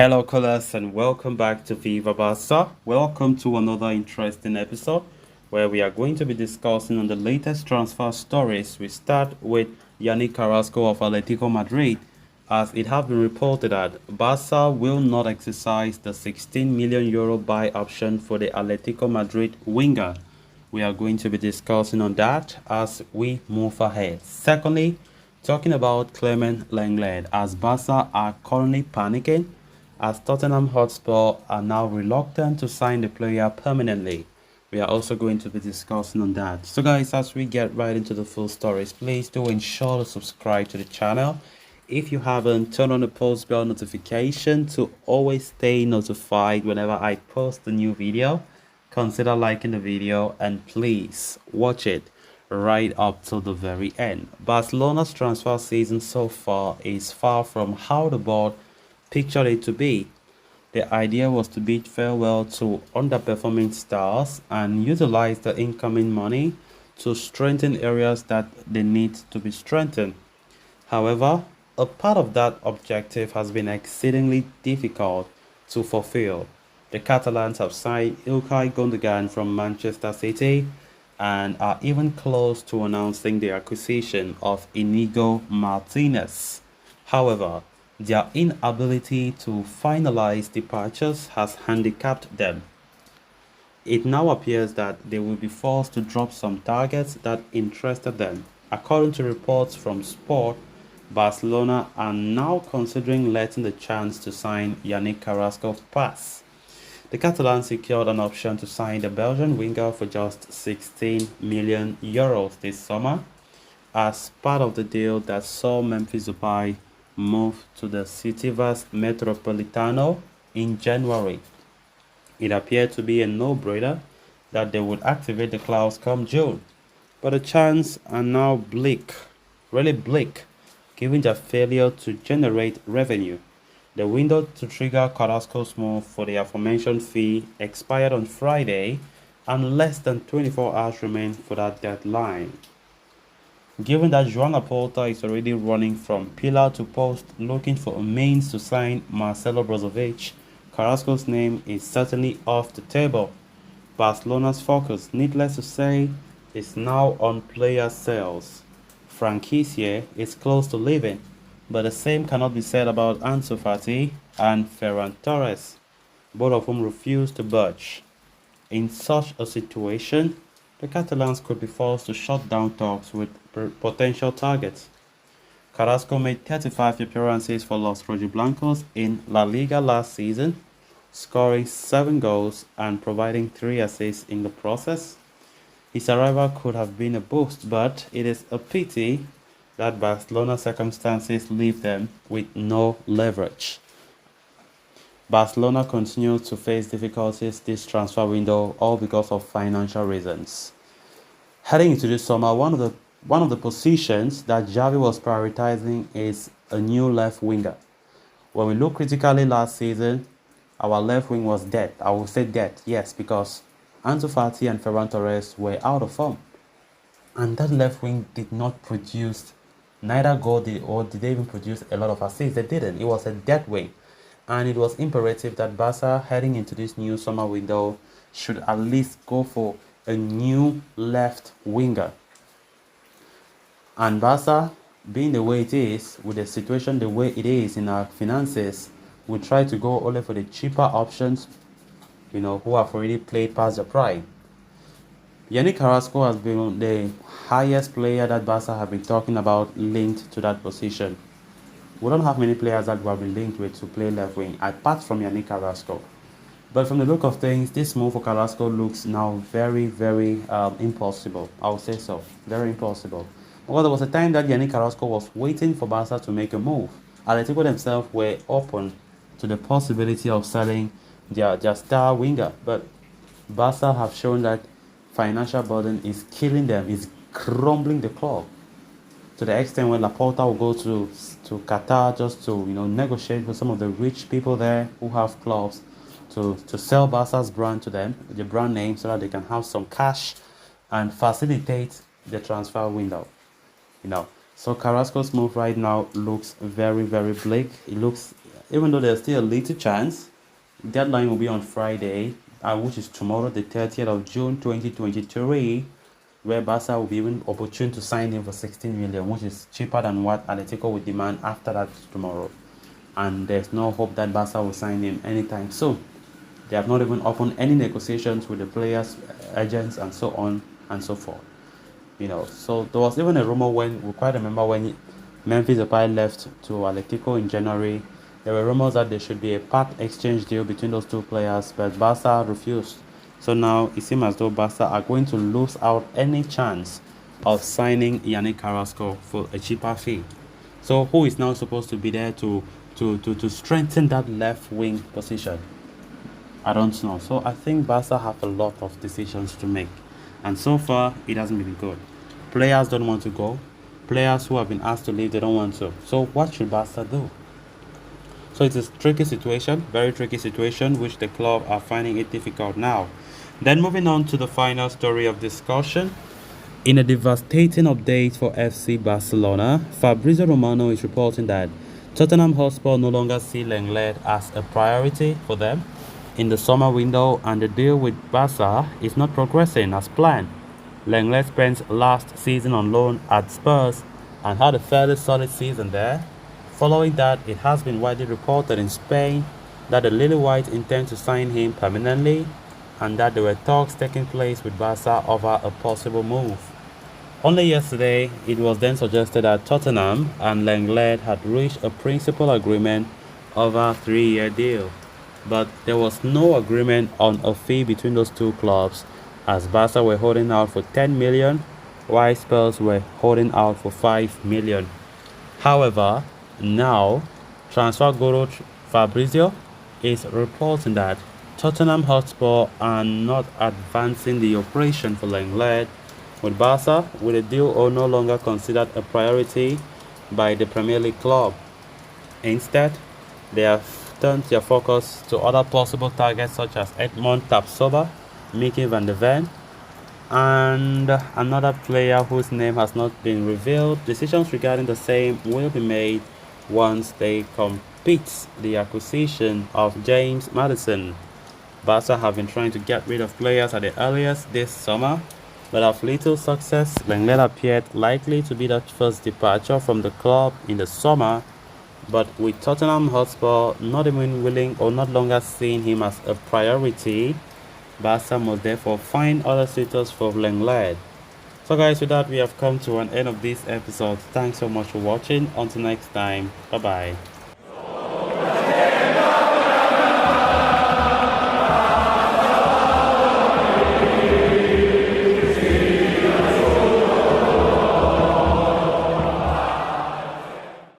Hello, callers, and welcome back to Viva Barca. Welcome to another interesting episode where we are going to be discussing on the latest transfer stories. We start with Yannick Carasco of Atletico Madrid, as it has been reported that Barca will not exercise the 16 million euro buy option for the Atletico Madrid winger. We are going to be discussing on that as we move ahead. Secondly, talking about Clement Lenglet, as Barca are currently panicking as Tottenham Hotspur are now reluctant to sign the player permanently. We are also going to be discussing on that. So guys, as we get right into the full stories, please do ensure to subscribe to the channel. If you haven't, turn on the post bell notification to always stay notified whenever I post a new video. Consider liking the video and please watch it right up to the very end. Barcelona's transfer season so far is far from how the board pictured it to be. The idea was to bid farewell to underperforming stars and utilize the incoming money to strengthen areas that they need to be strengthened. However, a part of that objective has been exceedingly difficult to fulfill. The Catalans have signed Ilkay Gundogan from Manchester City and are even close to announcing the acquisition of Inigo Martinez. However, their inability to finalize departures has handicapped them. It now appears that they will be forced to drop some targets that interested them. According to reports from Sport, Barcelona are now considering letting the chance to sign Yannick Carasco pass. The Catalans secured an option to sign the Belgian winger for just 16 million euros this summer as part of the deal that saw Memphis Depay move to the Citivas Metropolitano in January. It appeared to be a no-brainer that they would activate the clause come June, but the chances are now bleak, really bleak, given their failure to generate revenue. The window to trigger Carrasco's move for the aforementioned fee expired on Friday, and less than 24 hours remain for that deadline. Given that Joan Laporta is already running from pillar to post looking for a means to sign Marcelo Brozovic, Carrasco's name is certainly off the table. Barcelona's focus, needless to say, is now on player sales. Franck Kessié is close to leaving, but the same cannot be said about Ansu Fati and Ferran Torres, both of whom refuse to budge. In such a situation, the Catalans could be forced to shut down talks with potential targets. Carrasco made 35 appearances for Los Rojiblancos in La Liga last season, scoring 7 goals and providing 3 assists in the process. His arrival could have been a boost, but it is a pity that Barcelona circumstances leave them with no leverage. Barcelona continues to face difficulties this transfer window, all because of financial reasons. Heading into this summer, one of the positions that Xavi was prioritizing is a new left winger. When we look critically last season, our left wing was dead. I will say dead, yes, because Ansu Fati and Ferran Torres were out of form. And that left wing did not produce neither goal or did they even produce a lot of assists. They didn't. It was a dead wing. And it was imperative that Barca, heading into this new summer window, should at least go for a new left winger. And Barca, being the way it is, with the situation the way it is in our finances, we try to go only for the cheaper options, who have already played past their prime. Yannick Carasco has been the highest player that Barca have been talking about linked to that position. We don't have many players that we have been linked with to play left wing, apart from Yannick Carasco. But from the look of things, this move for Carrasco looks now very, very impossible. I would say so. Very impossible. Well, there was a time that Yannick Carasco was waiting for Barca to make a move. Atletico themselves were open to the possibility of selling their star winger. But Barca have shown that financial burden is killing them, is crumbling the club. To the extent when Laporta will go to Qatar just to negotiate with some of the rich people there who have clubs to sell Barca's brand to them, the brand name, so that they can have some cash and facilitate the transfer window. So Carrasco's move right now looks very, very bleak. It looks even though there's still a little chance, deadline will be on Friday, which is tomorrow, the 30th of June 2023, where Barca will be even opportune to sign him for 16 million, which is cheaper than what Atletico would demand after that tomorrow. And there's no hope that Barca will sign him anytime soon. They have not even opened any negotiations with the players, agents, and so on and so forth. So there was even a rumor we quite remember when Memphis Depay left to Atletico in January. There were rumors that there should be a part exchange deal between those two players, but Barca refused. So now it seems as though Barca are going to lose out any chance of signing Yannick Carasco for a cheaper fee. So who is now supposed to be there to strengthen that left wing position? I don't know. So I think Barca have a lot of decisions to make. And so far, it hasn't been good. Players don't want to go. Players who have been asked to leave, they don't want to. So what should Barca do? So it's a tricky situation, very tricky situation, which the club are finding it difficult now. Then moving on to the final story of discussion. In a devastating update for FC Barcelona, Fabrizio Romano is reporting that Tottenham Hotspur no longer see Lenglet as a priority for them in the summer window, and the deal with Barca is not progressing as planned. Lenglet spent last season on loan at Spurs and had a fairly solid season there. Following that, it has been widely reported in Spain that the Lily Whites intend to sign him permanently and that there were talks taking place with Barca over a possible move. Only yesterday, it was then suggested that Tottenham and Lenglet had reached a principal agreement over a 3-year deal. But there was no agreement on a fee between those two clubs, as Barca were holding out for 10 million, while Spurs were holding out for 5 million. However, now, transfer guru Fabrizio is reporting that Tottenham Hotspur are not advancing the operation for Lenglet with Barca, with the deal no longer considered a priority by the Premier League club. Instead, they have turned their focus to other possible targets such as Edmond Tapsoba, Mickey van der Ven, and another player whose name has not been revealed. Decisions regarding the same will be made once they complete the acquisition of James Maddison. Barca have been trying to get rid of players at the earliest this summer, but of little success. Lenglet appeared likely to be the first departure from the club in the summer, but with Tottenham Hotspur not even willing or not longer seeing him as a priority, Barca must therefore find other suitors for Lenglet. So guys, with that we have come to an end of this episode. Thanks so much for watching. Until next time, bye bye.